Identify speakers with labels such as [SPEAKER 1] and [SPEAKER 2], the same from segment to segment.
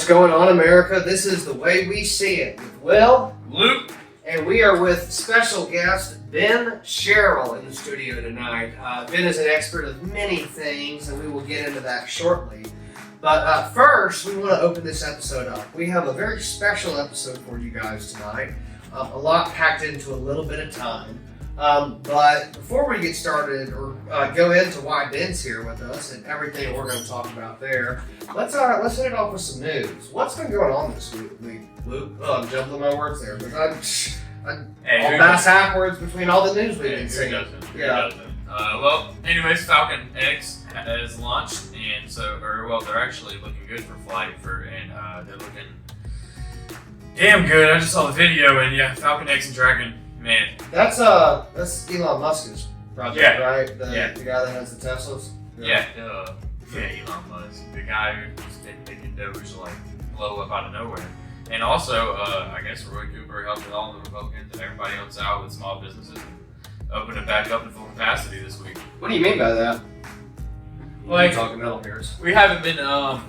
[SPEAKER 1] What's going on, America? This is The Way We See It with Will,
[SPEAKER 2] Luke,
[SPEAKER 1] and we are with special guest Ben Sherrell in the studio tonight. Ben is an expert of many things, and we will get into that shortly. But first, we want to open this episode up. We have a very special episode for you guys tonight. A lot packed into a little bit of time. But before we get started or go into why Ben's here with us and everything we're going to talk about there, let's hit it off with some news. What's been going on this week, Luke? Oh, I'm jumbling my words there, but I'm all bass backwards between all the news we've been seeing.
[SPEAKER 2] Yeah. Well, anyways, Falcon X has launched, and so they're actually looking good for flight and they're looking damn good. I just saw the video, and yeah, Falcon X and Dragon. Man,
[SPEAKER 1] that's Elon Musk's project, right? The guy that has the Teslas.
[SPEAKER 2] Yeah, Elon Musk, the guy who's been making Doge like blow up out of nowhere. And also, I guess Roy Cooper helped with all the Republicans and everybody else out with small businesses and open it back up to full capacity this week.
[SPEAKER 1] What do you mean by that?
[SPEAKER 2] Like,
[SPEAKER 1] talking metal hairs.
[SPEAKER 2] We haven't been able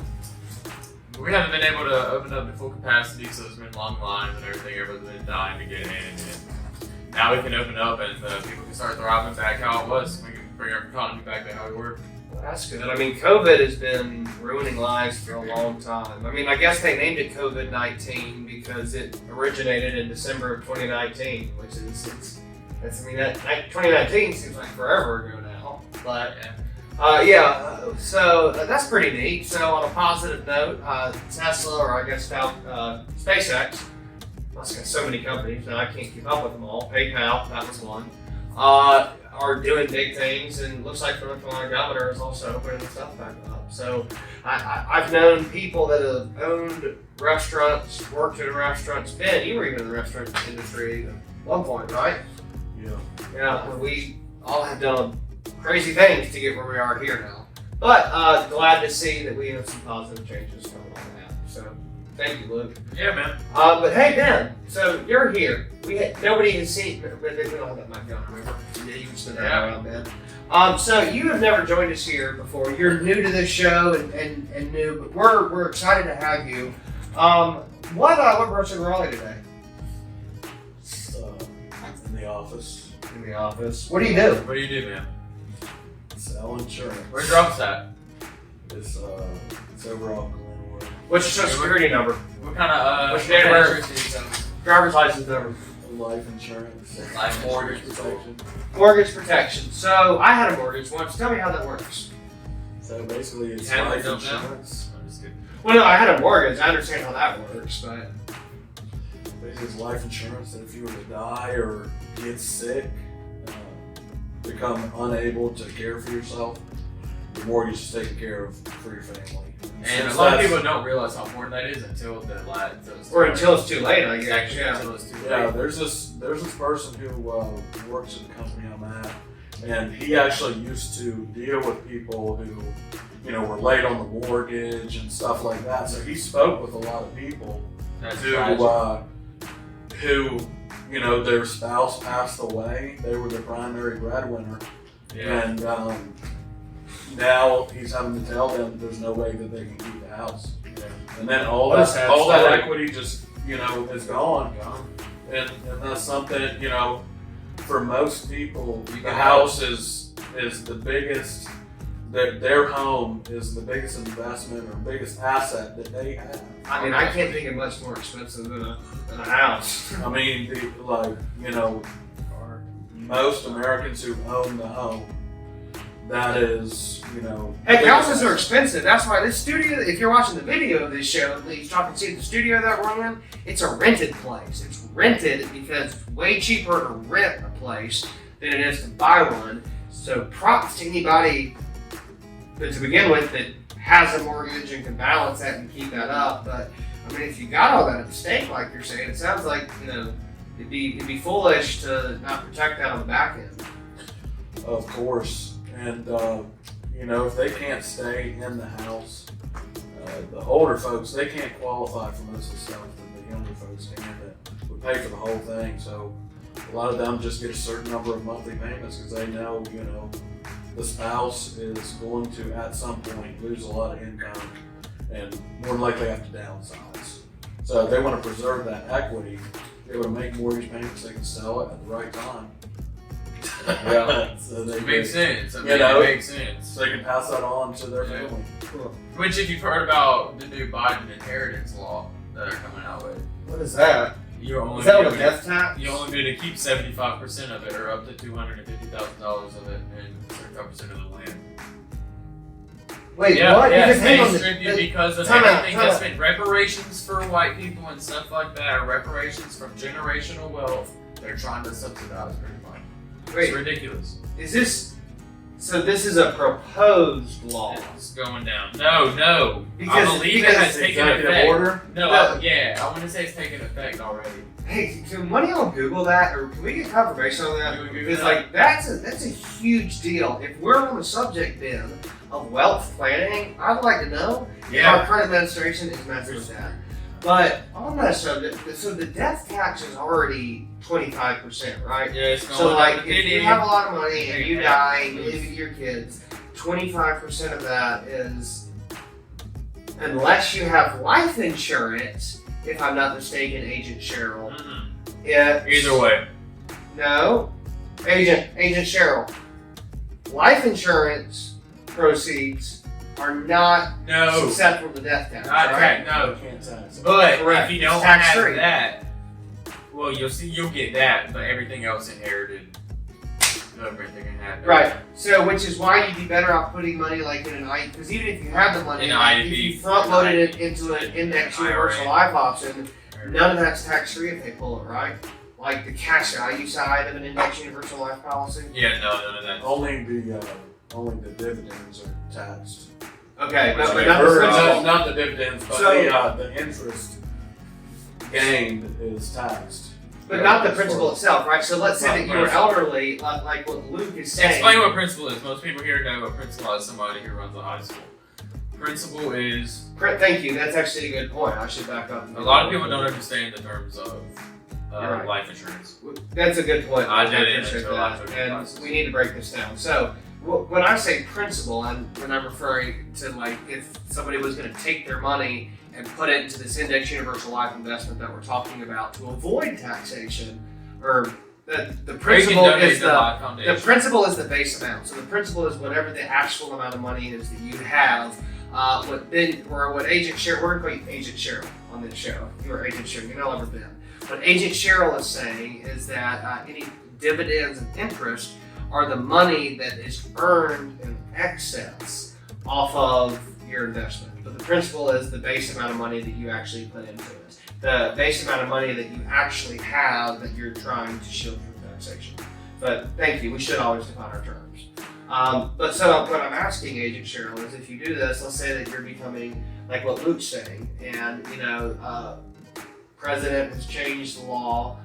[SPEAKER 2] to open up to full capacity, so there's been long lines and everything. Everybody's been dying to get in. And now we can open up and people can start thriving back how it was. We can bring our economy back to how we were.
[SPEAKER 1] Well, that's good. I mean, COVID has been ruining lives for a long time. I mean, I guess they named it COVID-19 because it originated in December of 2019, which is, 2019 seems like forever ago now. But so that's pretty neat. So on a positive note, Tesla, or I guess SpaceX, Musk has so many companies now I can't keep up with them all. PayPal, that was one, are doing big things, and looks like the North Carolina governor is also opening stuff back up. So I've known people that have owned restaurants, worked in restaurants. Ben, you were even in the restaurant industry at one point, right?
[SPEAKER 3] Yeah.
[SPEAKER 1] Yeah, we all have done crazy things to get where we are here now. But glad to see that we have some positive changes coming on that. So thank you, Luke.
[SPEAKER 2] Yeah, man.
[SPEAKER 1] But hey, Ben, so you're here. Nobody has seen, but we don't have that mic on, remember? Yeah, you can spin that around, Ben. So you have never joined us here before. You're new to this show and new, but we're excited to have you. What brought you to Raleigh today?
[SPEAKER 3] In the office.
[SPEAKER 1] In the office. What do you do?
[SPEAKER 2] What do you do, man?
[SPEAKER 3] Sell insurance.
[SPEAKER 2] Where's your office at?
[SPEAKER 3] It's over off Glenwood.
[SPEAKER 1] What's your social security number?
[SPEAKER 2] What kind of
[SPEAKER 1] What's your date of birth?
[SPEAKER 2] insurance do you sell?
[SPEAKER 1] Driver's license number.
[SPEAKER 3] Life insurance.
[SPEAKER 2] Life
[SPEAKER 3] mortgage
[SPEAKER 2] insurance.
[SPEAKER 3] protection.
[SPEAKER 1] Mortgage protection. So I had a mortgage once. Tell me how that works.
[SPEAKER 3] So basically it's
[SPEAKER 2] You have
[SPEAKER 3] life
[SPEAKER 2] it, don't
[SPEAKER 3] insurance.
[SPEAKER 2] I'm just kidding.
[SPEAKER 1] Well, no, I had a mortgage. I understand how that works, but
[SPEAKER 3] Basically it's life insurance that if you were to die or get sick, become unable to care for yourself, the mortgage is taken care of for your family.
[SPEAKER 2] And a lot of people don't realize how important that is until
[SPEAKER 1] it's too late, I guess.
[SPEAKER 2] Exactly,
[SPEAKER 1] Yeah.
[SPEAKER 2] until it's too late.
[SPEAKER 3] Yeah, there's this person who works at the company I'm at, and he actually used to deal with people who, were late on the mortgage and stuff like that. So he spoke with a lot of people
[SPEAKER 2] That's
[SPEAKER 3] who,
[SPEAKER 2] tragic.
[SPEAKER 3] their spouse passed away. They were the primary breadwinner,
[SPEAKER 2] Yeah.
[SPEAKER 3] and now he's having to tell them there's no way that they can keep the house.
[SPEAKER 2] Yeah.
[SPEAKER 3] And then all
[SPEAKER 1] What a
[SPEAKER 3] that
[SPEAKER 1] sad
[SPEAKER 3] that
[SPEAKER 1] story.
[SPEAKER 3] equity just is gone. And that's something, for most people, the house is the biggest, their home is the biggest investment or biggest asset that they have.
[SPEAKER 1] I mean, I can't think of much more expensive than a house.
[SPEAKER 3] I mean, most Americans who own the home, that is,
[SPEAKER 1] Heck, houses are expensive. That's why this studio, if you're watching the video of this show, at least, y'all can see the studio that we're in. It's a rented place. It's rented because it's way cheaper to rent a place than it is to buy one. So props to anybody that, to begin with, that has a mortgage and can balance that and keep that up. But I mean, if you got all that at stake, like you're saying, it sounds like it'd be foolish to not protect that on the back end.
[SPEAKER 3] Of course. And, if they can't stay in the house, the older folks, they can't qualify for most of the stuff that the younger folks can that would pay for the whole thing. So a lot of them just get a certain number of monthly payments because they know, the spouse is going to, at some point, lose a lot of income and more than likely have to downsize. So if they want to preserve that equity, be able to make mortgage payments, they can sell it at the right time. Yeah, so they
[SPEAKER 2] It makes sense. I mean,
[SPEAKER 3] you know,
[SPEAKER 2] it makes sense.
[SPEAKER 3] so they can pass that on to their
[SPEAKER 2] Yeah.
[SPEAKER 3] family.
[SPEAKER 2] Which, if you've heard about the new Biden inheritance law that are coming out with,
[SPEAKER 1] What is that?
[SPEAKER 2] you only
[SPEAKER 1] Is that
[SPEAKER 2] be
[SPEAKER 1] with a
[SPEAKER 2] able
[SPEAKER 1] death tax?
[SPEAKER 2] you only need to keep 75% of it, or up to $250,000 of it, and 75% of the land.
[SPEAKER 1] Wait,
[SPEAKER 2] Yeah,
[SPEAKER 1] what?
[SPEAKER 2] yeah,
[SPEAKER 1] Because hang on,
[SPEAKER 2] distribute because of
[SPEAKER 1] time out,
[SPEAKER 2] everything
[SPEAKER 1] time
[SPEAKER 2] that's
[SPEAKER 1] out.
[SPEAKER 2] been reparations for white people and stuff like that, or reparations from generational wealth. They're trying to subsidize pretty much.
[SPEAKER 1] Wait,
[SPEAKER 2] It's ridiculous.
[SPEAKER 1] is this? So this is a proposed law.
[SPEAKER 2] It's going down. No.
[SPEAKER 1] Because-
[SPEAKER 2] I believe it
[SPEAKER 1] because
[SPEAKER 2] has taken
[SPEAKER 3] Executive
[SPEAKER 2] effect.
[SPEAKER 3] order.
[SPEAKER 2] No,
[SPEAKER 1] No.
[SPEAKER 2] yeah, I want to say it's taken effect already.
[SPEAKER 1] Hey, can one of y'all Google that, or can we get confirmation on that?
[SPEAKER 2] You would Google
[SPEAKER 1] Because
[SPEAKER 2] that?
[SPEAKER 1] like that's a huge deal. If we're on the subject then of wealth planning, I'd like to know if our current administration is messing with that. But on that subject, so the death tax is already 25%, right?
[SPEAKER 2] Yeah, it's going
[SPEAKER 1] So
[SPEAKER 2] up.
[SPEAKER 1] like,
[SPEAKER 2] It
[SPEAKER 1] if you
[SPEAKER 2] is.
[SPEAKER 1] have a lot of money and you
[SPEAKER 2] Yeah.
[SPEAKER 1] die and you leave it to your kids, 25% of that is, unless you have life insurance, if I'm not mistaken, Agent Sherrell.
[SPEAKER 2] Mhm.
[SPEAKER 1] It's,
[SPEAKER 2] Either way.
[SPEAKER 1] No, Agent Sherrell. Life insurance proceeds are not
[SPEAKER 2] No.
[SPEAKER 1] susceptible to death tax,
[SPEAKER 2] Not
[SPEAKER 1] right?
[SPEAKER 2] tax, no.
[SPEAKER 3] You can't tax it.
[SPEAKER 2] But
[SPEAKER 1] Correct.
[SPEAKER 2] if you don't
[SPEAKER 1] It's tax-free.
[SPEAKER 2] have that, well, you'll get that, but everything else inherited, everything can happen.
[SPEAKER 1] Right. So, which is why you'd be better off putting money like in an IEP, because even if you have the money,
[SPEAKER 2] In an
[SPEAKER 1] like,
[SPEAKER 2] IEP,
[SPEAKER 1] if you front loaded it
[SPEAKER 2] IRA,
[SPEAKER 1] into an index
[SPEAKER 2] IRA.
[SPEAKER 1] universal life option, none of that's tax free if they pull it, right? Like the cash value side of an index universal life policy.
[SPEAKER 2] Yeah, no, none of that.
[SPEAKER 3] Only the dividends are taxed.
[SPEAKER 1] Okay,
[SPEAKER 2] Which
[SPEAKER 1] but
[SPEAKER 2] may
[SPEAKER 1] not the
[SPEAKER 2] hurt
[SPEAKER 1] principal.
[SPEAKER 3] Not the dividends, but
[SPEAKER 1] So-
[SPEAKER 3] the interest gained is taxed.
[SPEAKER 1] But not the principal itself, right? So let's say
[SPEAKER 2] Not
[SPEAKER 1] that you were
[SPEAKER 2] principal.
[SPEAKER 1] elderly, like what Luke is saying.
[SPEAKER 2] Explain what principal is. Most people here know what principal is somebody who runs a high school. Principal is,
[SPEAKER 1] Thank you. That's actually a good point. I should back up.
[SPEAKER 2] a lot of people don't understand the terms of
[SPEAKER 1] You're right.
[SPEAKER 2] life insurance.
[SPEAKER 1] That's a good point.
[SPEAKER 2] I didn't
[SPEAKER 1] appreciate
[SPEAKER 2] until I
[SPEAKER 1] that.
[SPEAKER 2] took the
[SPEAKER 1] And
[SPEAKER 2] classes.
[SPEAKER 1] we need to break this down. So when I say principal, when I'm referring to like if somebody was going to take their money and put it into this index universal life investment that we're talking about to avoid taxation, or the principal is the principal is the base amount. So the principal is whatever the actual amount of money is that you have. What Agent Sherrell, we're going to call you Agent Sherrell on this show. You're Agent Sherrell. You're not ever been. What Agent Sherrell is saying is that any dividends and interest are the money that is earned in excess off of your investment. But the principal is the base amount of money that you actually put into it. The base amount of money that you actually have that you're trying to shield from taxation. But thank you, we should always define our terms. But so what I'm asking Agent Sherrell is if you do this, let's say that you're becoming like what Luke's saying, and President has changed the law.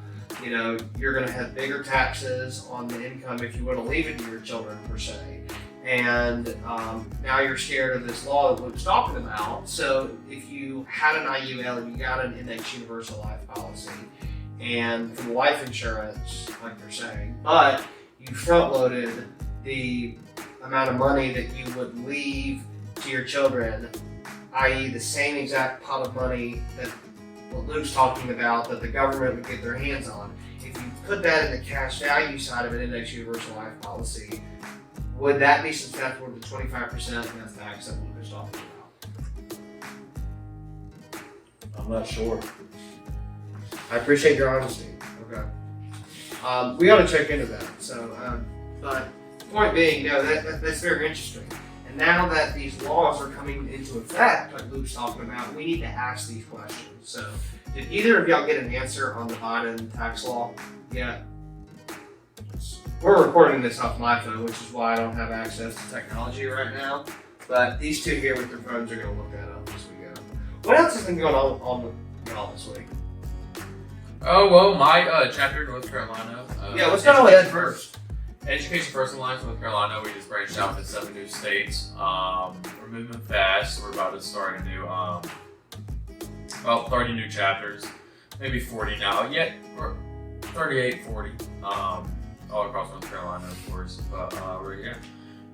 [SPEAKER 1] You're going to have bigger taxes on the income if you want to leave it to your children per se. And now you're scared of this law that Luke's talking about. So if you had an IUL and you got an index universal life policy and for the life insurance, like they're saying, but you front loaded the amount of money that you would leave to your children, i.e. the same exact pot of money that what Luke's talking about that the government would get their hands on. If you put that in the cash value side of an index universal life policy, would that be susceptible to 25% death tax that Luke is talking about?
[SPEAKER 3] I'm not sure.
[SPEAKER 1] I appreciate your honesty. Okay. We ought to check into that. So, but point being, that's very interesting. And now that these laws are coming into effect, like Luke's talking about, we need to ask these questions. So, did either of y'all get an answer on the Biden tax law yet? We're recording this off my phone, which is why I don't have access to technology right now. But these two here with their phones are going to look that up as we go. What else has been going on with y'all this week?
[SPEAKER 2] Oh, well, my chapter in North Carolina.
[SPEAKER 1] Let's go with Ed first.
[SPEAKER 2] Education First Alliance North Carolina, we just branched out to 7 new states. We're moving fast. We're about to start a new, about 30 new chapters, maybe 40 now. Yet, we're 38, 40, all across North Carolina, of course. But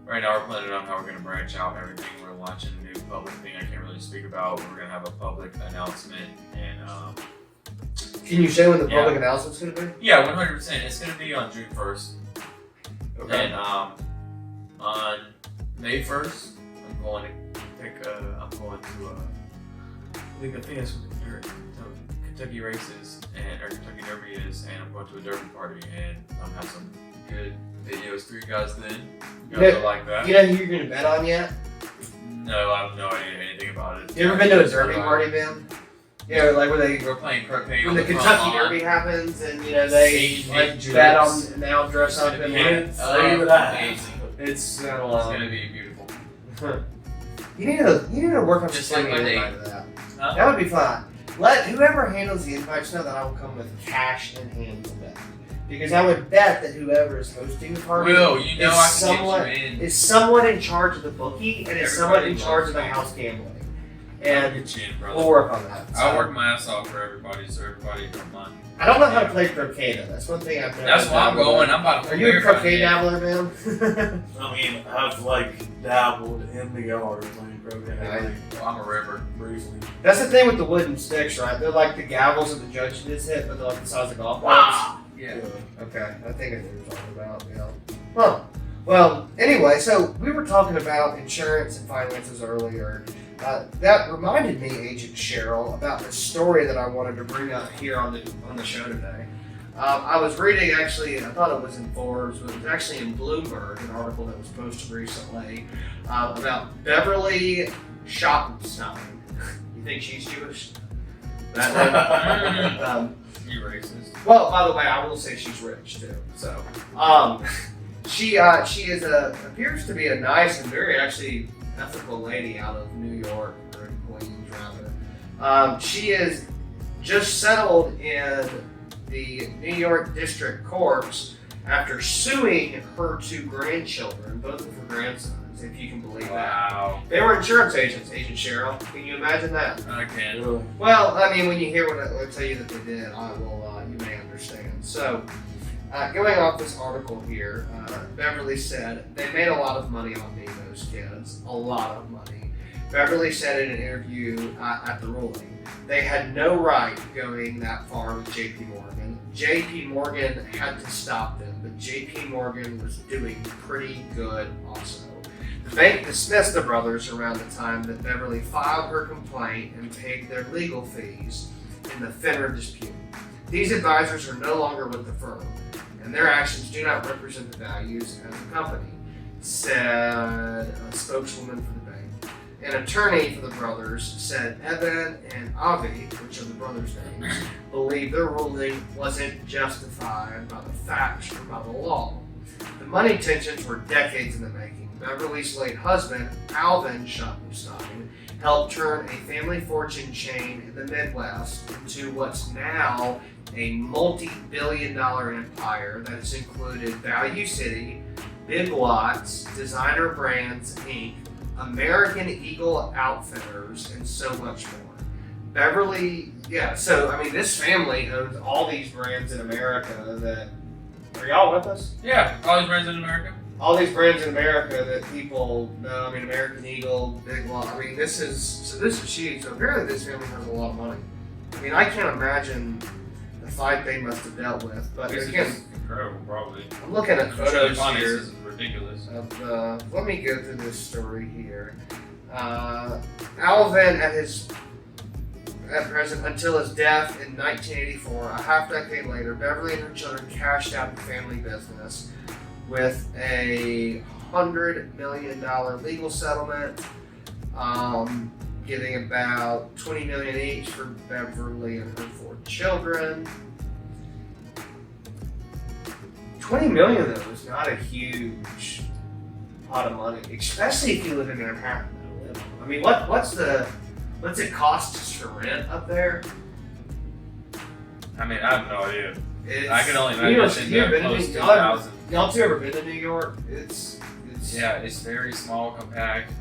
[SPEAKER 2] right now we're planning on how we're going to branch out everything. We're launching a new public thing I can't really speak about. We're going to have a public announcement and
[SPEAKER 1] Can you say when the public announcement's going to be?
[SPEAKER 2] yeah, 100%. It's going to be on June 1st.
[SPEAKER 1] Okay.
[SPEAKER 2] And on May 1st, I'm going to I think that's what the Kentucky races or Kentucky Derby is, and I'm going to a Derby party, and I'm have some good videos for you guys then. You guys will like that.
[SPEAKER 1] You know who you're going to bet on yet?
[SPEAKER 2] No, I have no idea anything about it.
[SPEAKER 1] You ever been to a Derby party, Ben? Yeah, like where they
[SPEAKER 2] We're playing croquet
[SPEAKER 1] when
[SPEAKER 2] on
[SPEAKER 1] the
[SPEAKER 2] the
[SPEAKER 1] Kentucky
[SPEAKER 2] front lawn.
[SPEAKER 1] Derby happens, and you know they like
[SPEAKER 2] Jokes.
[SPEAKER 1] bet on and they all dress up
[SPEAKER 2] It's
[SPEAKER 1] in
[SPEAKER 2] gonna
[SPEAKER 1] like
[SPEAKER 2] amazing.
[SPEAKER 1] it's
[SPEAKER 2] It's gonna be beautiful.
[SPEAKER 1] you need to work on
[SPEAKER 2] Just
[SPEAKER 1] sending
[SPEAKER 2] like my
[SPEAKER 1] an invite to that.
[SPEAKER 2] Huh?
[SPEAKER 1] That would be fun. Let whoever handles the invites know that I will come with cash in hand to bet. Because I would bet that whoever is hosting the party
[SPEAKER 2] Will, you know I can
[SPEAKER 1] somewhat
[SPEAKER 2] get you in.
[SPEAKER 1] is someone in charge of the bookie and is someone in charge of the house gambling.
[SPEAKER 2] I'll
[SPEAKER 1] And
[SPEAKER 2] get you in, brother.
[SPEAKER 1] we'll work on that.
[SPEAKER 2] I'll
[SPEAKER 1] So,
[SPEAKER 2] work my ass off for everybody, so everybody don't mind.
[SPEAKER 1] I don't know how to play croquet though. That's one thing I've never
[SPEAKER 2] That's why I'm
[SPEAKER 1] dabbled
[SPEAKER 2] going.
[SPEAKER 1] in.
[SPEAKER 2] I'm about to
[SPEAKER 1] Are you a
[SPEAKER 2] prepare
[SPEAKER 1] croquet
[SPEAKER 2] for
[SPEAKER 1] dabbler, man?
[SPEAKER 3] I mean, I've like dabbled in the yard playing croquet,
[SPEAKER 1] Right.
[SPEAKER 3] like,
[SPEAKER 2] I'm a ripper.
[SPEAKER 3] briefly.
[SPEAKER 1] That's the thing with the wooden sticks, right? They're like the gavels that the judge just hit, but they're like the size of golf balls.
[SPEAKER 2] Yeah.
[SPEAKER 1] Okay, I think I know what you're talking about. Yeah. Huh. Well, anyway, so we were talking about insurance and finances earlier. That reminded me, Agent Sherrell, about the story that I wanted to bring up here on the show today. I was reading, actually, I thought it was in Forbes, but it was actually in Bloomberg, an article that was posted recently about Beverly Schottenstein. You think she's Jewish?
[SPEAKER 2] You racist.
[SPEAKER 1] Well, by the way, I will say she's rich too. So, she is appears to be a nice and very actually ethical lady out of New York, or in Queens rather. She is just settled in the New York District Courts after suing her two grandchildren, both of her grandsons, if you can believe that.
[SPEAKER 2] Wow.
[SPEAKER 1] They were insurance agents, Agent Sherrell. Can you imagine that?
[SPEAKER 2] I can.
[SPEAKER 3] Really?
[SPEAKER 1] Well, I mean, when you hear what I tell you that they did, you may understand. So, going off this article here, Beverly said, they made a lot of money on me, those kids. A lot of money. Beverly said in an interview at the ruling, they had no right going that far with JP Morgan. JP Morgan had to stop them, but JP Morgan was doing pretty good also. The bank dismissed the brothers around the time that Beverly filed her complaint and paid their legal fees in the FINRA dispute. These advisors are no longer with the firm, and their actions do not represent the values as a company, said a spokeswoman for the bank. An attorney for the brothers said Evan and Avi, which are the brothers' names, believe their ruling wasn't justified by the facts or by the law. The money tensions were decades in the making. Beverly's late husband, Alvin Schottenstein, helped turn a family fortune chain in the Midwest into what's now a multi-billion-dollar empire that has included Value City, Big Lots, Designer Brands, Inc., American Eagle Outfitters, and so much more. Beverly, so I mean, this family owns all these brands in America that, are y'all with us?
[SPEAKER 2] Yeah, all these brands in America.
[SPEAKER 1] All these brands in America that people know. I mean, American Eagle, Big Lot. I mean, this is she. So apparently, this family has a lot of money. I mean, I can't imagine the fight they must have dealt with. But
[SPEAKER 2] This
[SPEAKER 1] again,
[SPEAKER 2] is incredible, probably.
[SPEAKER 1] I'm looking at
[SPEAKER 2] I'm sure the
[SPEAKER 1] photos
[SPEAKER 2] finances
[SPEAKER 1] here.
[SPEAKER 2] is ridiculous.
[SPEAKER 1] Let me go through this story here. Alvin at present until his death in 1984, a half decade later, Beverly and her children cashed out the family business with a $100 million legal settlement, giving about $20 million each for Beverly and her 4 children. $20 million though is not a huge pot of money, especially if you live in Manhattan. I mean, what's it cost just for rent up there?
[SPEAKER 2] I mean, I have no idea.
[SPEAKER 1] It's,
[SPEAKER 2] I can only
[SPEAKER 1] New York-
[SPEAKER 2] imagine
[SPEAKER 1] you ever
[SPEAKER 2] that
[SPEAKER 1] been to
[SPEAKER 2] close to
[SPEAKER 1] New York?
[SPEAKER 2] 1,000.
[SPEAKER 1] Y'all two ever been to New York? It's
[SPEAKER 2] Yeah, it's very small, compact.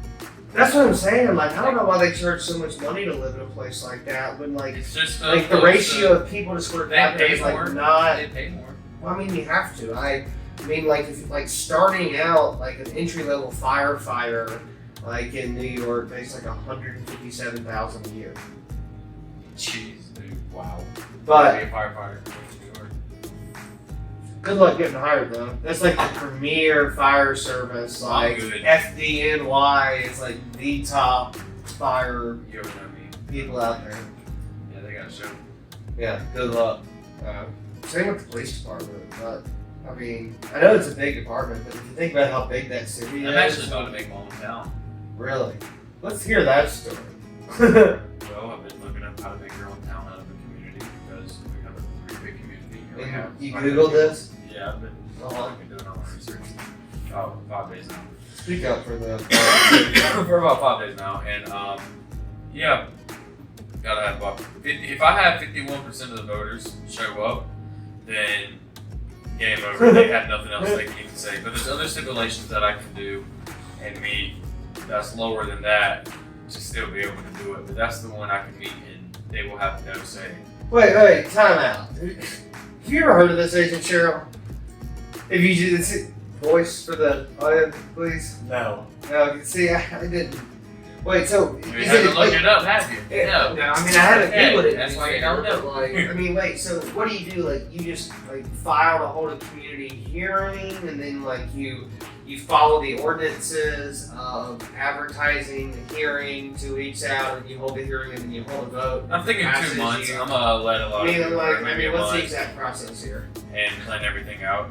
[SPEAKER 1] That's what I'm saying. Like, I don't know why they charge so much money to live in a place like that when
[SPEAKER 2] It's just
[SPEAKER 1] like the
[SPEAKER 2] close
[SPEAKER 1] ratio
[SPEAKER 2] to-
[SPEAKER 1] of people to square
[SPEAKER 2] They
[SPEAKER 1] capita
[SPEAKER 2] pay
[SPEAKER 1] is like
[SPEAKER 2] more.
[SPEAKER 1] not.
[SPEAKER 2] They pay more.
[SPEAKER 1] Well, I mean, you have to. I mean, like if like starting out like an entry level firefighter, like in New York, makes like $157,000 a year.
[SPEAKER 2] Jeez, dude. Wow.
[SPEAKER 1] But
[SPEAKER 2] be a firefighter.
[SPEAKER 1] good luck getting hired though. That's like the premier fire service. Like
[SPEAKER 2] good.
[SPEAKER 1] FDNY is like the top fire
[SPEAKER 2] You ever know me?
[SPEAKER 1] people out there.
[SPEAKER 2] Yeah, they got a show.
[SPEAKER 1] Yeah, good luck. Same with the police department, but I mean, I know it's a big department, but if you think about how big that city is,
[SPEAKER 2] I'm actually about to make my own town.
[SPEAKER 1] really. Let's hear that story.
[SPEAKER 2] Well, I've been looking up how to make your own town out of a community because we have a pretty big community. We have
[SPEAKER 1] You
[SPEAKER 2] quite
[SPEAKER 1] Googled
[SPEAKER 2] a-
[SPEAKER 1] this?
[SPEAKER 2] Yeah, I've been doing all my research. About 5 days now.
[SPEAKER 1] Speak up for the.
[SPEAKER 2] For about 5 days now, and yeah, gotta have about 50. If I have 51% of the voters show up, then game over. They have nothing else they can even say. But there's other stipulations that I can do and meet that's lower than that to still be able to do it. But that's the one I can meet, and they will have no say.
[SPEAKER 1] Wait, time out. Have you ever heard of this, Agent Sherrell? If you do this voice for the audience, please.
[SPEAKER 3] No.
[SPEAKER 1] No, see, I didn't. Wait, so
[SPEAKER 2] You
[SPEAKER 1] is
[SPEAKER 2] haven't
[SPEAKER 1] it
[SPEAKER 2] looked
[SPEAKER 1] like?
[SPEAKER 2] it up, have you?
[SPEAKER 1] No, I mean I haven't
[SPEAKER 2] Yeah,
[SPEAKER 1] googled it.
[SPEAKER 2] that's why you don't know.
[SPEAKER 1] Like, I mean, wait. So what do you do? Like, you just like file to hold a community hearing, and then like you follow the ordinances of advertising the hearing 2 weeks out, and you hold the hearing, and then you hold a vote.
[SPEAKER 2] I'm thinking
[SPEAKER 1] Passes
[SPEAKER 2] 2 months.
[SPEAKER 1] you.
[SPEAKER 2] I'm gonna let a lot
[SPEAKER 1] I
[SPEAKER 2] of
[SPEAKER 1] mean,
[SPEAKER 2] people
[SPEAKER 1] like,
[SPEAKER 2] work, maybe a
[SPEAKER 1] what's the
[SPEAKER 2] month,
[SPEAKER 1] exact process here?
[SPEAKER 2] and plan everything out.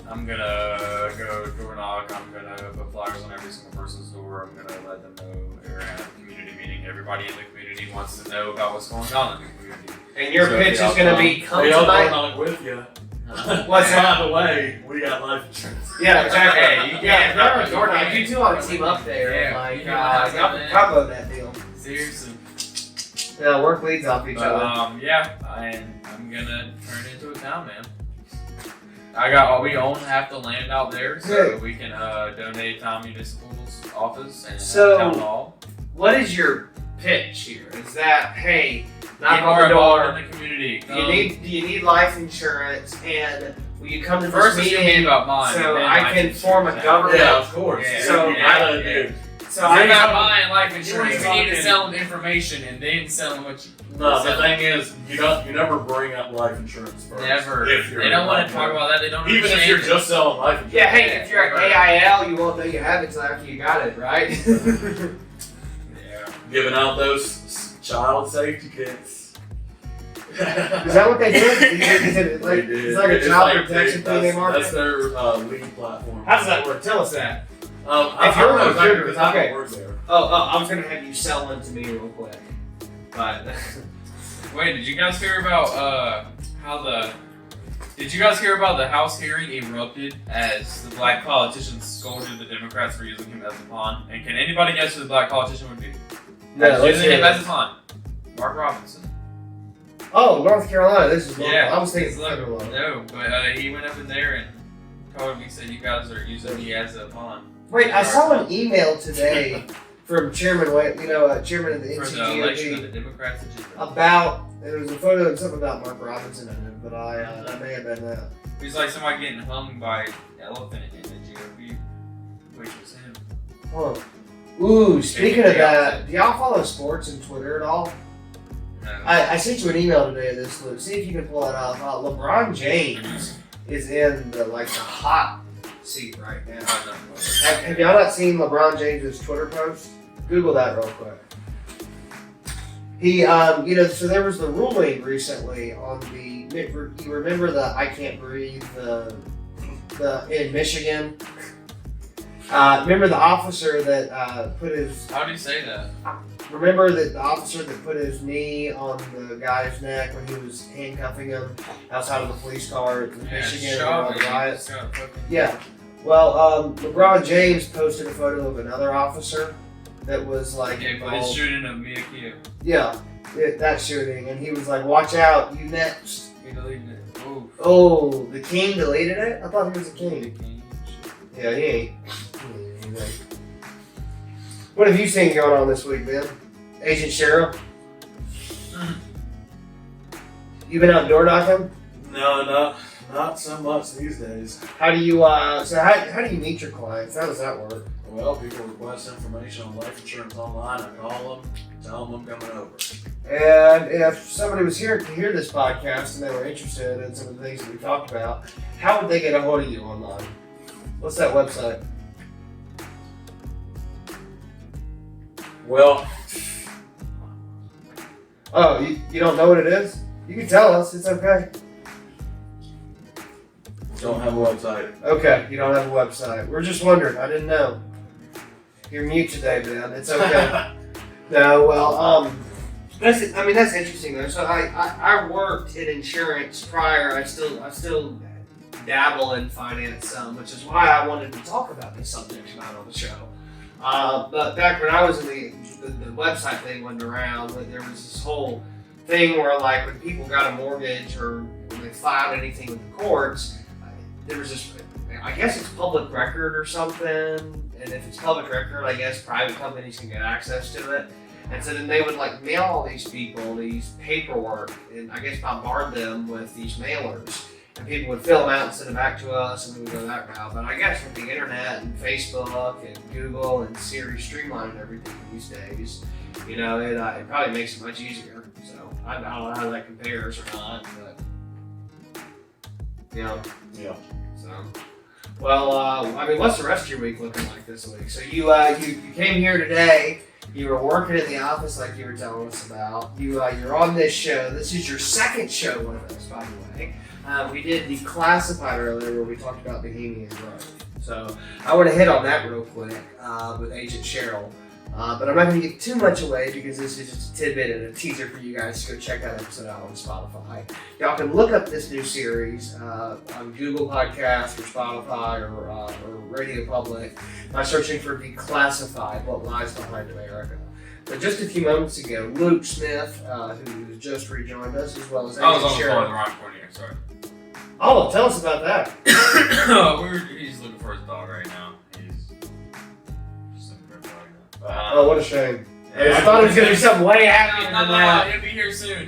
[SPEAKER 2] I'm gonna go door knock. I'm gonna put flyers on every single person's door. I'm gonna let them know we're at a community meeting. Everybody in the community wants to know about what's going on in the community.
[SPEAKER 1] And your
[SPEAKER 2] So
[SPEAKER 1] pitch is going to be come
[SPEAKER 3] We all
[SPEAKER 1] tonight.
[SPEAKER 3] knock with you.
[SPEAKER 1] What's that?
[SPEAKER 3] By the way, we got life insurance.
[SPEAKER 1] Yeah, exactly.
[SPEAKER 2] Hey, you
[SPEAKER 1] Yeah,
[SPEAKER 2] can't-
[SPEAKER 1] if you're a door knock, you two want to team up there.
[SPEAKER 2] Yeah,
[SPEAKER 1] Like,
[SPEAKER 2] you can have
[SPEAKER 1] y'all
[SPEAKER 2] something.
[SPEAKER 1] combo that deal.
[SPEAKER 2] Seriously.
[SPEAKER 1] Yeah, work leads off each
[SPEAKER 2] But,
[SPEAKER 1] other.
[SPEAKER 2] yeah, and I'm gonna turn it into a town, man. We own half the land out there, so
[SPEAKER 1] Good.
[SPEAKER 2] we can donate town municipal's office and
[SPEAKER 1] So-
[SPEAKER 2] town hall.
[SPEAKER 1] What is your pitch here? Is that, hey, knock
[SPEAKER 2] Get
[SPEAKER 1] on
[SPEAKER 2] more
[SPEAKER 1] the
[SPEAKER 2] involved
[SPEAKER 1] door,
[SPEAKER 2] in the community.
[SPEAKER 1] do you need life insurance, and will you come to
[SPEAKER 2] First,
[SPEAKER 1] this
[SPEAKER 2] it's gonna be
[SPEAKER 1] meeting
[SPEAKER 2] about mine.
[SPEAKER 1] so
[SPEAKER 2] and then
[SPEAKER 1] I
[SPEAKER 2] life
[SPEAKER 1] can
[SPEAKER 2] insurance
[SPEAKER 1] form a
[SPEAKER 2] after.
[SPEAKER 1] government?
[SPEAKER 3] Yeah, of course.
[SPEAKER 2] Yeah.
[SPEAKER 1] So
[SPEAKER 3] you
[SPEAKER 1] I-
[SPEAKER 3] gotta do.
[SPEAKER 1] So
[SPEAKER 2] You're
[SPEAKER 1] I
[SPEAKER 2] not
[SPEAKER 1] can,
[SPEAKER 2] buying life insurance.
[SPEAKER 3] You're
[SPEAKER 2] You need to
[SPEAKER 3] talking-
[SPEAKER 2] sell them information and then sell them what you.
[SPEAKER 3] No,
[SPEAKER 2] sell.
[SPEAKER 3] the thing is, you never bring up life insurance first.
[SPEAKER 2] Never.
[SPEAKER 3] If you're
[SPEAKER 2] They don't want
[SPEAKER 3] like
[SPEAKER 2] to talk about that. They don't.
[SPEAKER 3] Even if
[SPEAKER 2] understand
[SPEAKER 3] you're
[SPEAKER 2] it.
[SPEAKER 3] just selling life insurance.
[SPEAKER 1] yeah, hey, if you're at AIL, you won't know you have it until after you got it, right?
[SPEAKER 2] Yeah.
[SPEAKER 3] Giving out those child safety kits.
[SPEAKER 1] Is that what they do? Is it like,
[SPEAKER 3] They did.
[SPEAKER 1] it's like a
[SPEAKER 3] It's
[SPEAKER 1] child
[SPEAKER 3] like
[SPEAKER 1] protection thing they
[SPEAKER 3] that's
[SPEAKER 1] market?
[SPEAKER 3] their lead platform.
[SPEAKER 1] How does that work? Tell us that.
[SPEAKER 3] I
[SPEAKER 1] If you're
[SPEAKER 3] don't know
[SPEAKER 1] a
[SPEAKER 3] exactly
[SPEAKER 1] recruiter,
[SPEAKER 3] because I
[SPEAKER 1] okay.
[SPEAKER 3] don't work there.
[SPEAKER 1] Oh, I was gonna have you sell one to me real quick, but
[SPEAKER 2] Wait, did you guys hear about Did you guys hear about the House hearing erupted as the black politicians scolded the Democrats for using him as a pawn? And can anybody guess who the black politician would be?
[SPEAKER 1] no, let's
[SPEAKER 2] Using
[SPEAKER 1] hear
[SPEAKER 2] him
[SPEAKER 1] it.
[SPEAKER 2] as a pawn. Mark Robinson.
[SPEAKER 1] Oh, North Carolina. This is local.
[SPEAKER 2] Yeah.
[SPEAKER 1] I was thinking
[SPEAKER 2] It's like-
[SPEAKER 1] federal.
[SPEAKER 2] No, but he went up in there and told me, said you guys are using me as a pawn.
[SPEAKER 1] Wait, I saw an email today from Chairman Chairman of the
[SPEAKER 2] For the election of
[SPEAKER 1] NCGOP
[SPEAKER 2] the Democrats agenda.
[SPEAKER 1] about. There was a photo and something about Mark Robinson in it, but that may have been that.
[SPEAKER 2] He's like somebody getting hung by an elephant in the GOP, which was him.
[SPEAKER 1] Huh. Ooh, speaking of
[SPEAKER 2] the
[SPEAKER 1] that,
[SPEAKER 2] opposite.
[SPEAKER 1] do y'all follow sports and Twitter at all?
[SPEAKER 2] No.
[SPEAKER 1] I sent you an email today of this, Luke. See if you can pull it up. LeBron James is in the hot seat right now. Have y'all not seen LeBron James's Twitter post? Google that real quick. He, so there was the ruling recently on you remember the I Can't Breathe, the in Michigan? Remember the officer that put his,
[SPEAKER 2] How do you say that?
[SPEAKER 1] remember that the officer that put his knee on the guy's neck when he was handcuffing him outside of the police car in Michigan and all the riots? Yeah. Well, LeBron James posted a photo of another officer that was like,
[SPEAKER 2] Okay, but it's shooting of Mia Kia.
[SPEAKER 1] yeah, that shooting, and he was like, "Watch out, you next."
[SPEAKER 2] He deleted it. Ooh.
[SPEAKER 1] Oh, the king deleted it. I thought he was a king.
[SPEAKER 2] King.
[SPEAKER 1] Yeah, he ain't. What have you seen going on this week, Ben? Agent Sherrell? You been out door knocking?
[SPEAKER 3] No, Not so much these days.
[SPEAKER 1] How do you how do you meet your clients? How does that work?
[SPEAKER 3] Well, people request information on life insurance online. I call them, tell them I'm coming over.
[SPEAKER 1] And if somebody was here to hear this podcast and they were interested in some of the things that we talked about, how would they get a hold of you online? What's that website?
[SPEAKER 3] Well,
[SPEAKER 1] Oh, you don't know what it is? You can tell us. It's okay.
[SPEAKER 3] don't have a website.
[SPEAKER 1] Okay, you don't have a website. We're just wondering. I didn't know. You're mute today, man. It's okay. No, well, that's interesting though. So I worked in insurance prior. I still dabble in finance some, which is why I wanted to talk about this subject tonight on the show. But back when I was in the website thing went around, there was this whole thing where like when people got a mortgage or when they filed anything with the courts, there was this, I guess it's public record or something. And if it's public record, I guess private companies can get access to it. And so then they would like mail all these people these paperwork and I guess bombard them with these mailers. And people would fill them out and send them back to us and we would go that route. But I guess with the internet and Facebook and Google and Siri streamlining everything these days, you know, it probably makes it much easier. So I don't know how that compares or not, but you know.
[SPEAKER 3] Yeah.
[SPEAKER 1] So. Well, I mean, what's the rest of your week looking like this week? So you came here today. You were working in the office like you were telling us about. You're on this show. This is your second show with us, by the way. We did the classified earlier where we talked about Bohemian Grove. So I want to hit on that real quick with Agent Sherrell. But I'm not going to give too much away because this is just a tidbit and a teaser for you guys to go check that episode out on Spotify. Y'all can look up this new series on Google Podcasts or Spotify or Radio Public by searching for Declassified, What Lies Behind America. But just a few moments ago, Luke Smith, who just rejoined us, as well as
[SPEAKER 2] I was
[SPEAKER 1] Agent
[SPEAKER 2] on the
[SPEAKER 1] Sherrell.
[SPEAKER 2] phone with Ron Fournier, sorry.
[SPEAKER 1] Oh, tell us about that.
[SPEAKER 2] He's looking for his dog right now. He's just looking for his dog now.
[SPEAKER 1] Oh, what a shame.
[SPEAKER 2] Yeah.
[SPEAKER 1] I thought it was going to be something way happier
[SPEAKER 2] No,
[SPEAKER 1] than that.
[SPEAKER 2] he'll be here soon.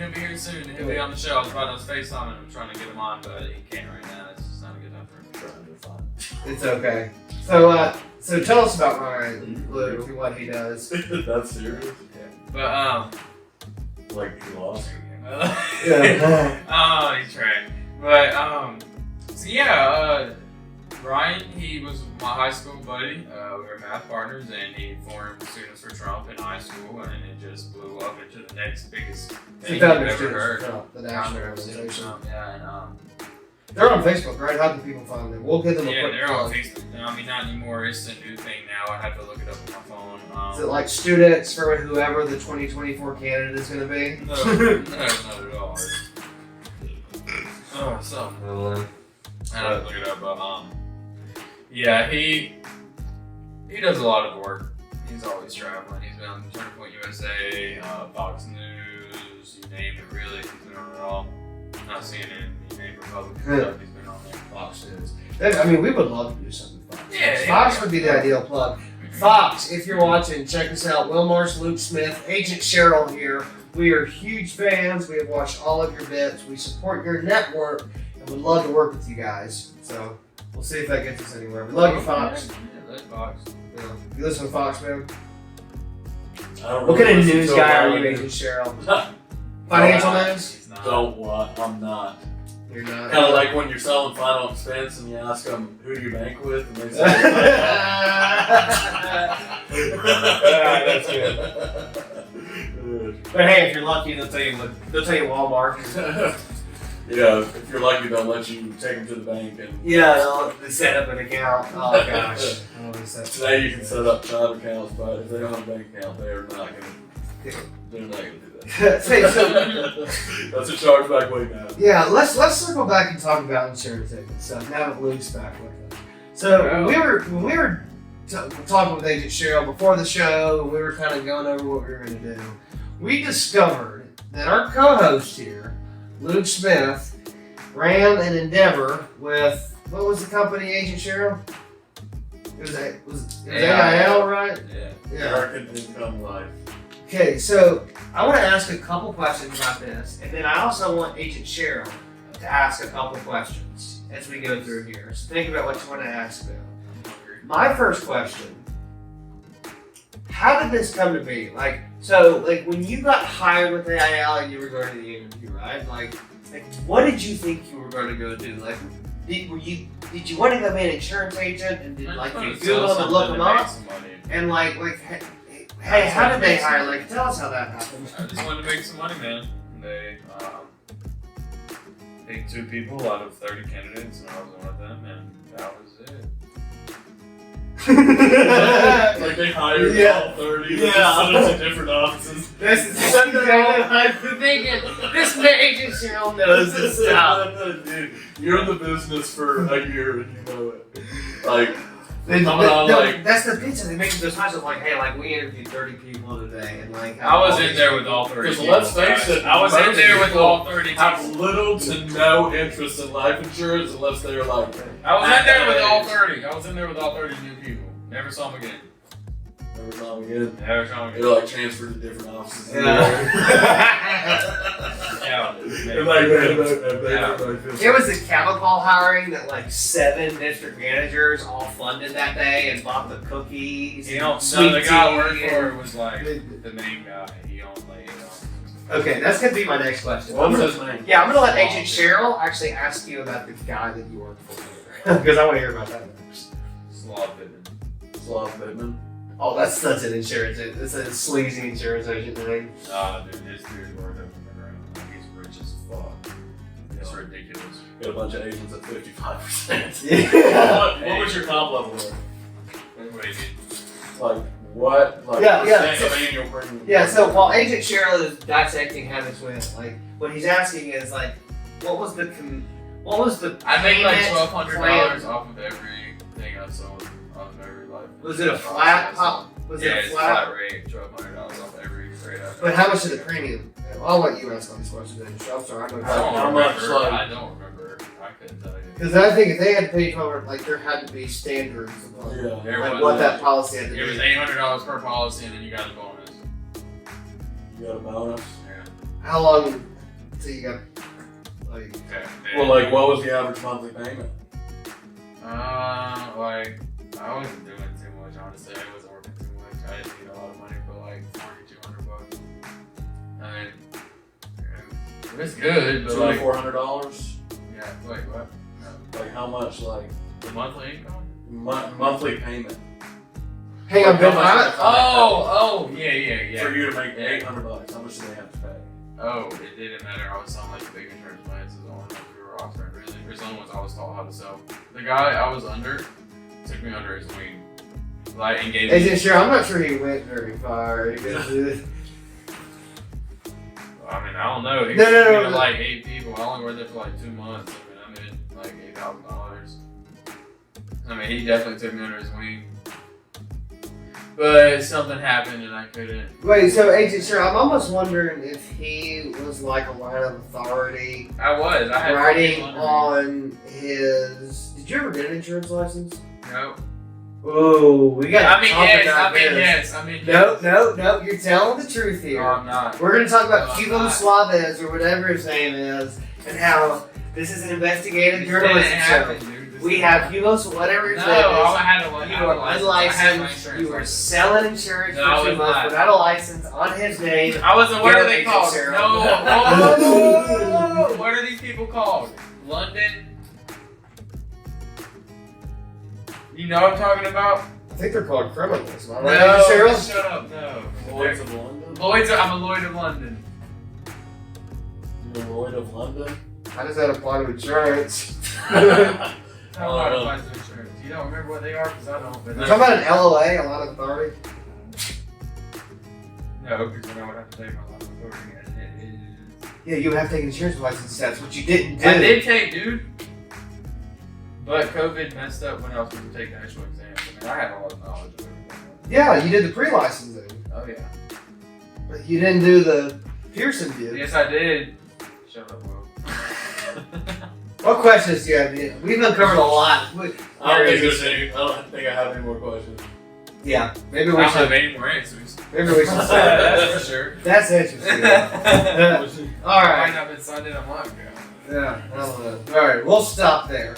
[SPEAKER 2] He'll be on the show. I was about to FaceTime him. I'm trying to get him on, but he can't right now. It's just not a good time for him.
[SPEAKER 3] Trying to find.
[SPEAKER 1] It's okay. So tell us about Ryan, Luke, and what he does.
[SPEAKER 3] That's serious?
[SPEAKER 2] But,
[SPEAKER 3] Like he lost?
[SPEAKER 1] Yeah.
[SPEAKER 2] oh, he's right. But, so yeah, Ryan, he was my high school buddy. We were math partners, and he formed Students for Trump in high school, and it just blew up into the next biggest thing you've ever heard.
[SPEAKER 1] The national
[SPEAKER 2] Founder of Students for
[SPEAKER 1] organization.
[SPEAKER 2] Trump, yeah, and
[SPEAKER 1] They're on Facebook, right? How can people find them? We'll give them a
[SPEAKER 2] yeah,
[SPEAKER 1] quick
[SPEAKER 2] they're on
[SPEAKER 1] plug.
[SPEAKER 2] Facebook. No, I mean, not anymore. It's a new thing now. I have to look it up on my phone.
[SPEAKER 1] Is it like students for whoever the 2024 candidate is going to be?
[SPEAKER 2] No, not at all. Oh, so I have to look it up, but yeah, he does a lot of work. He's always traveling. He's been on Turning Point USA, Fox News, you name it. Really, he's been on it all. Not CNN, you name Republican stuff. He's been on there.
[SPEAKER 1] Fox News. I mean, we would love to do something with Fox.
[SPEAKER 2] Yeah,
[SPEAKER 1] Fox would be the ideal plug. Fox, if you're watching, check us out. Will Morris, Luke Smith, Agent Sherrell here. We are huge fans. We have watched all of your bits. We support your network and would love to work with you guys. So we'll see if that gets us anywhere. We love you, Fox.
[SPEAKER 2] Yeah, love Fox.
[SPEAKER 1] Yeah. You listen to Fox, man?
[SPEAKER 3] I don't
[SPEAKER 1] What
[SPEAKER 3] really
[SPEAKER 1] kind of
[SPEAKER 3] listen
[SPEAKER 1] news
[SPEAKER 3] to
[SPEAKER 1] guy
[SPEAKER 3] a
[SPEAKER 1] are
[SPEAKER 3] lot
[SPEAKER 1] you,
[SPEAKER 3] of
[SPEAKER 1] Agent
[SPEAKER 3] news.
[SPEAKER 1] Sherrell? Financial news?
[SPEAKER 2] He's not.
[SPEAKER 3] Don't what? I'm not.
[SPEAKER 1] You're not.
[SPEAKER 3] Kind of like when you're selling final expense and you ask them, who do you bank with? And they say,
[SPEAKER 1] That's good. But hey, if you're lucky, they'll tell you Walmart.
[SPEAKER 3] Yeah, if you're lucky, they'll let you take them to the bank. And
[SPEAKER 1] Yeah, they'll set up an account. Oh gosh.
[SPEAKER 3] today you can set up child accounts, but if they don't have a bank account, they're not gonna do that. That's a chargeback way down.
[SPEAKER 1] Yeah, let's circle back and talk about insurance and stuff. Now that Luke's back with us. So when we were talking with Agent Sherrell before the show, we were kind of going over what we were going to do. We discovered that our co-host here, Luke Smith, ran an endeavor with, what was the company, Agent Sherrell? It was AIL, right?
[SPEAKER 2] Yeah.
[SPEAKER 3] American Income Life.
[SPEAKER 1] Okay, so I want to ask a couple questions about this, and then I also want Agent Sherrell to ask a couple questions as we go through here. So think about what you want to ask them. My first question, how did this come to be? Like when you got hired with AIL and you were going to the interview, right? Like what did you think you were going to go do? Like, did you want to go be an insurance agent and did you Google them and look them up? And hey, how did they hire? Like, tell us how that happened.
[SPEAKER 2] I just wanted to make some money, man. They picked 2 people out of 30 candidates, and I was one of them, and that was it.
[SPEAKER 3] Like they hired all 30,
[SPEAKER 1] yeah.
[SPEAKER 3] Sent them to different offices.
[SPEAKER 1] This is exactly what I've been thinking. This Agent Sherrell knows this stuff.
[SPEAKER 3] Dude, you're in the business for a year and you know it. Like,
[SPEAKER 1] that's the pizza. They make those times of hey, we interviewed 30 people today, and
[SPEAKER 2] I was in there with all 30 people.
[SPEAKER 3] Let's face it,
[SPEAKER 2] I was in there with all 30 people.
[SPEAKER 3] Have little to no interest in life insurance unless they're like.
[SPEAKER 2] I was in there with all 30. I was in there with all 30 new people. Never saw them again.
[SPEAKER 3] Never saw them again.
[SPEAKER 2] Never saw them again.
[SPEAKER 3] They're transferred to different offices.
[SPEAKER 1] It was the chemical hiring that 7 district managers all funded that day and bought the cookies.
[SPEAKER 2] The guy I worked for was the main guy. He owned
[SPEAKER 1] Okay, that's gonna be my next question.
[SPEAKER 3] What was his name?
[SPEAKER 1] Yeah, I'm gonna let Agent Sherrell actually ask you about the guy that you worked for because I want to hear about that next.
[SPEAKER 2] Slav Pittman.
[SPEAKER 3] Slav Pittman.
[SPEAKER 1] Oh, that's an insurance. It's a sleazy insurance agent name.
[SPEAKER 2] Dude, this dude worked up from the ground. He's rich as fuck. It's ridiculous.
[SPEAKER 3] Got a bunch of agents at 55%.
[SPEAKER 1] Yeah.
[SPEAKER 3] What was your comp level there?
[SPEAKER 2] What do you mean?
[SPEAKER 3] What? Annual premium?
[SPEAKER 1] Yeah, so while Agent Sherrell is dissecting how this went, what he's asking is what was the
[SPEAKER 2] I made
[SPEAKER 1] $1,200
[SPEAKER 2] $1,200 off of everything I sold off of every life.
[SPEAKER 1] Was it a flat pop? Was it a
[SPEAKER 2] flat rate? $1,200 off every trade.
[SPEAKER 1] But how much is the premium? I'll let you ask all these questions. I'm sorry.
[SPEAKER 2] I don't remember. I couldn't tell you.
[SPEAKER 1] Because I think if they had to pay $1,200, there had to be standards of what that policy had to be.
[SPEAKER 2] It was $800 per policy, and then you got a bonus.
[SPEAKER 3] You got a bonus?
[SPEAKER 2] Yeah.
[SPEAKER 1] How long until you got
[SPEAKER 3] what was the average monthly payment?
[SPEAKER 2] I wasn't doing too much, honestly. I wasn't working too much. I didn't need a lot of money for $4,200. I mean, it was good, but
[SPEAKER 3] $400?
[SPEAKER 2] Yeah, wait, what? No.
[SPEAKER 3] How much,
[SPEAKER 2] the monthly income?
[SPEAKER 3] Monthly payment.
[SPEAKER 1] Hang on, Ben.
[SPEAKER 2] Yeah.
[SPEAKER 3] For you to make $800, how much do they have to pay?
[SPEAKER 2] Oh, it didn't matter. I was selling the big insurance plans as the only ones we were offering, really. There's the only ones I was taught how to sell. The guy I was under took me under his wing. And gave me.
[SPEAKER 1] I'm not sure he went very far.
[SPEAKER 2] I mean, I don't know. He
[SPEAKER 1] No.
[SPEAKER 2] 8 people. I only worked there for 2 months. I made $8,000. I mean, he definitely took me under his wing. But something happened and I couldn't.
[SPEAKER 1] Wait, so Agent Sherrell, I'm almost wondering if he was a line of authority.
[SPEAKER 2] I was. I had
[SPEAKER 1] writing on his. Did you ever get an insurance license?
[SPEAKER 2] No.
[SPEAKER 1] Oh, we got.
[SPEAKER 2] Yes.
[SPEAKER 1] No. You're telling the truth here.
[SPEAKER 2] No, I'm not.
[SPEAKER 1] We're gonna talk about Hugo Suarez or whatever his name is, and how this is an investigative journalism show. We have Hugo, whatever his name is. You were unlicensed. You were selling insurance for 2 months without a license on his name.
[SPEAKER 2] I wasn't. What are they called? No. What are these people called? London. You know what I'm talking about?
[SPEAKER 1] I think they're called criminals. Am I
[SPEAKER 2] No,
[SPEAKER 1] right, Sherrell?
[SPEAKER 2] shut up. No.
[SPEAKER 3] Lloyd's of London?
[SPEAKER 2] I'm a Lloyd of London.
[SPEAKER 3] You're a Lloyd of London?
[SPEAKER 1] How does that apply to insurance?
[SPEAKER 2] How do I apply to insurance? You don't remember what they are? Because I don't.
[SPEAKER 1] You're talking about an LOA, a line of authority?
[SPEAKER 2] No, because I would have to take my line of authority.
[SPEAKER 1] Yeah, you would have to take an insurance license. That's what you didn't do.
[SPEAKER 2] I did take, dude. But COVID messed up when I was supposed to take the actual exam. I mean, I had a lot of knowledge of everything.
[SPEAKER 1] Yeah, you did the pre-licensing.
[SPEAKER 2] Oh, yeah.
[SPEAKER 1] But you didn't do the Pearson did.
[SPEAKER 2] Yes, I did. Shut up, Will.
[SPEAKER 1] What questions do you have? We've uncovered a lot.
[SPEAKER 3] I don't think I have any more questions.
[SPEAKER 1] Yeah, maybe
[SPEAKER 2] I
[SPEAKER 1] we
[SPEAKER 2] don't
[SPEAKER 1] should.
[SPEAKER 2] have any more answers.
[SPEAKER 1] Maybe we should say that.
[SPEAKER 2] That's for sure.
[SPEAKER 1] That's interesting. All
[SPEAKER 2] I
[SPEAKER 1] right.
[SPEAKER 2] might not have been signed in a month ago.
[SPEAKER 1] Yeah, I don't know. All right, we'll stop there.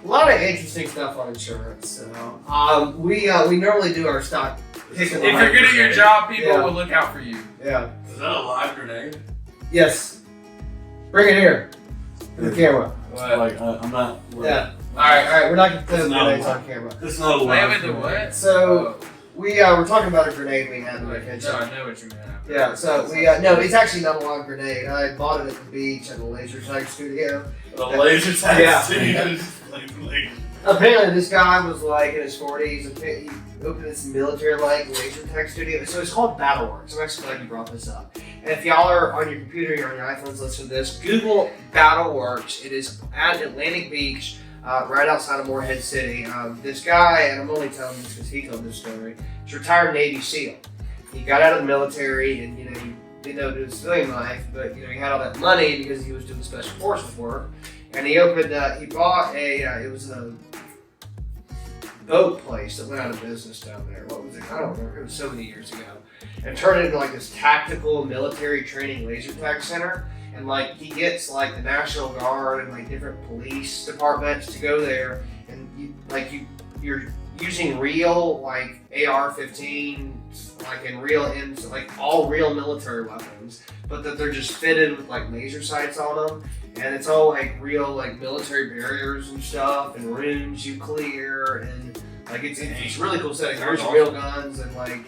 [SPEAKER 1] A lot of interesting stuff on insurance. So, we normally do our stock pick of the
[SPEAKER 2] If you're good at your job, people will look out for you.
[SPEAKER 1] Yeah.
[SPEAKER 3] Is that a live grenade?
[SPEAKER 1] Yes. Bring it here. To the camera.
[SPEAKER 3] Like, I'm not.
[SPEAKER 1] Yeah. All right. We're not gonna put
[SPEAKER 3] It's not
[SPEAKER 1] grenades
[SPEAKER 3] a-
[SPEAKER 1] on camera.
[SPEAKER 3] It's not a
[SPEAKER 2] Wait,
[SPEAKER 3] live
[SPEAKER 2] wait, the
[SPEAKER 3] grenade.
[SPEAKER 2] what?
[SPEAKER 1] So we were talking about a grenade we had in my
[SPEAKER 2] No,
[SPEAKER 1] kitchen.
[SPEAKER 2] I know what you meant.
[SPEAKER 1] Yeah. So we no, it's actually not a live grenade. I bought it at the beach at the laser tag studio.
[SPEAKER 3] The laser tag
[SPEAKER 1] Yeah.
[SPEAKER 3] studio.
[SPEAKER 1] Apparently, this guy was like in his 40s and he opened this military-like laser tag studio. So it's called Battleworks. I'm actually glad you brought this up. And if y'all are on your computer or on your iPhones listening to this, Google Battleworks. It is at Atlantic Beach, right outside of Morehead City. This guy, and I'm only telling this because he told this story, is a retired Navy SEAL. He got out of the military and, he didn't know do civilian life, but, he had all that money because he was doing special forces work. And he bought it was a boat place that went out of business down there. What was it? I don't remember. It was so many years ago. And turned it into like this tactical military training laser tag center. And like he gets like the National Guard and like different police departments to go there. And you're using real like AR-15s, like like all real military weapons, but that they're just fitted with like laser sights on them. And it's all like real like military barriers and stuff and rooms you clear and like it's really cool setting. There's real guns and like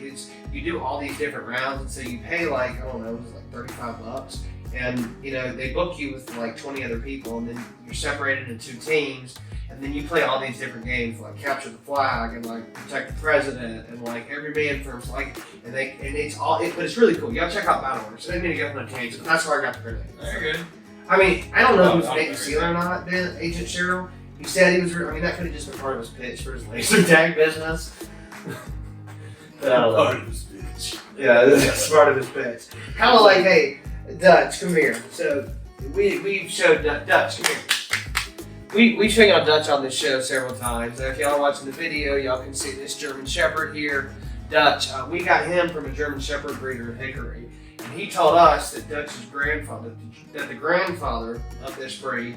[SPEAKER 1] you do all these different rounds and so you pay like I don't know, it was like $35 and they book you with like 20 other people and then you're separated into 2 teams and then you play all these different games like capture the flag and like protect the president and like every man first like but it's really cool. You gotta check out Battleworks. I didn't mean to get on a tangent, but that's where I got the grenade.
[SPEAKER 2] Very good.
[SPEAKER 1] I mean, I don't know if he was
[SPEAKER 2] Oh,
[SPEAKER 1] a Navy SEAL or not, Ben, Agent Sherrell. He said he was, that could have just been part of his pitch for his laser tag business. But I don't know. Yeah, this is part of his pitch. Kind of like, hey, Dutch, come here. So, we showed Dutch, come here. We show y'all Dutch on this show several times. If y'all are watching the video, y'all can see this German Shepherd here, Dutch. We got him from a German Shepherd breeder in Hickory. And he told us that Dutch's grandfather, that the grandfather of this breed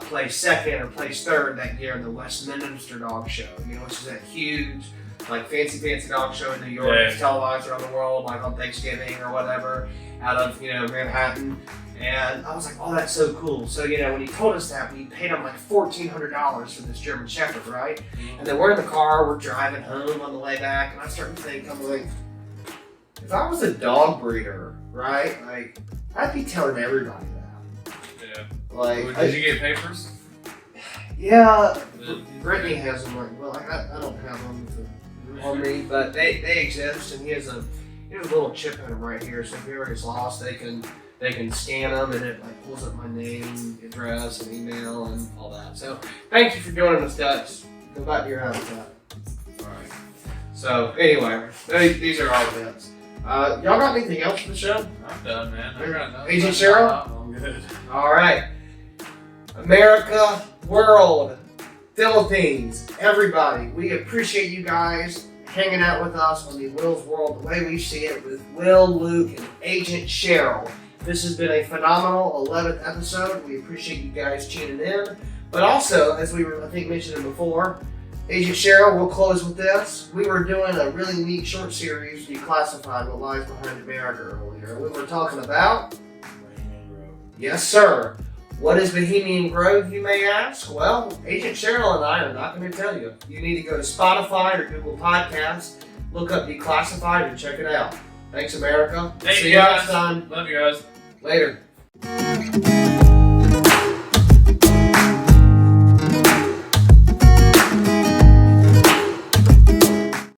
[SPEAKER 1] placed second or placed third that year in the Westminster Dog Show, which is that huge, like fancy dog show in New York.
[SPEAKER 2] Yeah.
[SPEAKER 1] It's televised around the world, like on Thanksgiving or whatever, out of, Manhattan. And I was like, oh, that's so cool. So, when he told us that, we paid him like $1,400 for this German Shepherd, right? And then we're in the car, we're driving home on the way back, and I start to think, I'm like, if I was a dog breeder, right, like, I'd be telling everybody that.
[SPEAKER 2] Yeah.
[SPEAKER 1] Like,
[SPEAKER 2] Did you get papers?
[SPEAKER 1] Yeah, Brittany has them. I don't have them on me, but they exist, and he has a little chip in them right here. So if he ever gets lost, they can scan them, and it like pulls up my name, address, and email, and all that. So thank you for joining us, Dutch. Go back to your habitat. All right. So anyway, these are all events. Y'all got anything else for the show?
[SPEAKER 2] I'm done, man. I got nothing.
[SPEAKER 1] Agent Sherrell?
[SPEAKER 3] I'm good.
[SPEAKER 1] All right. America, world, Philippines, everybody. We appreciate you guys hanging out with us on the Will's World the way we see it with Will, Luke, and Agent Sherrell. This has been a phenomenal 11th episode. We appreciate you guys tuning in. But also, as we were, I think, mentioned before, Agent Sherrell, we'll close with this. We were doing a really neat short series, Declassified What Lies Behind America earlier. We were talking about, yes sir, what is Bohemian Grove, you may ask? Well, Agent Sherrell and I are not going to tell you. You need to go to Spotify or Google Podcasts, look up Declassified and check it out. Thanks, America.
[SPEAKER 2] Thank
[SPEAKER 1] See
[SPEAKER 2] you
[SPEAKER 1] you
[SPEAKER 2] guys.
[SPEAKER 1] next time.
[SPEAKER 2] Love you guys.
[SPEAKER 1] Later.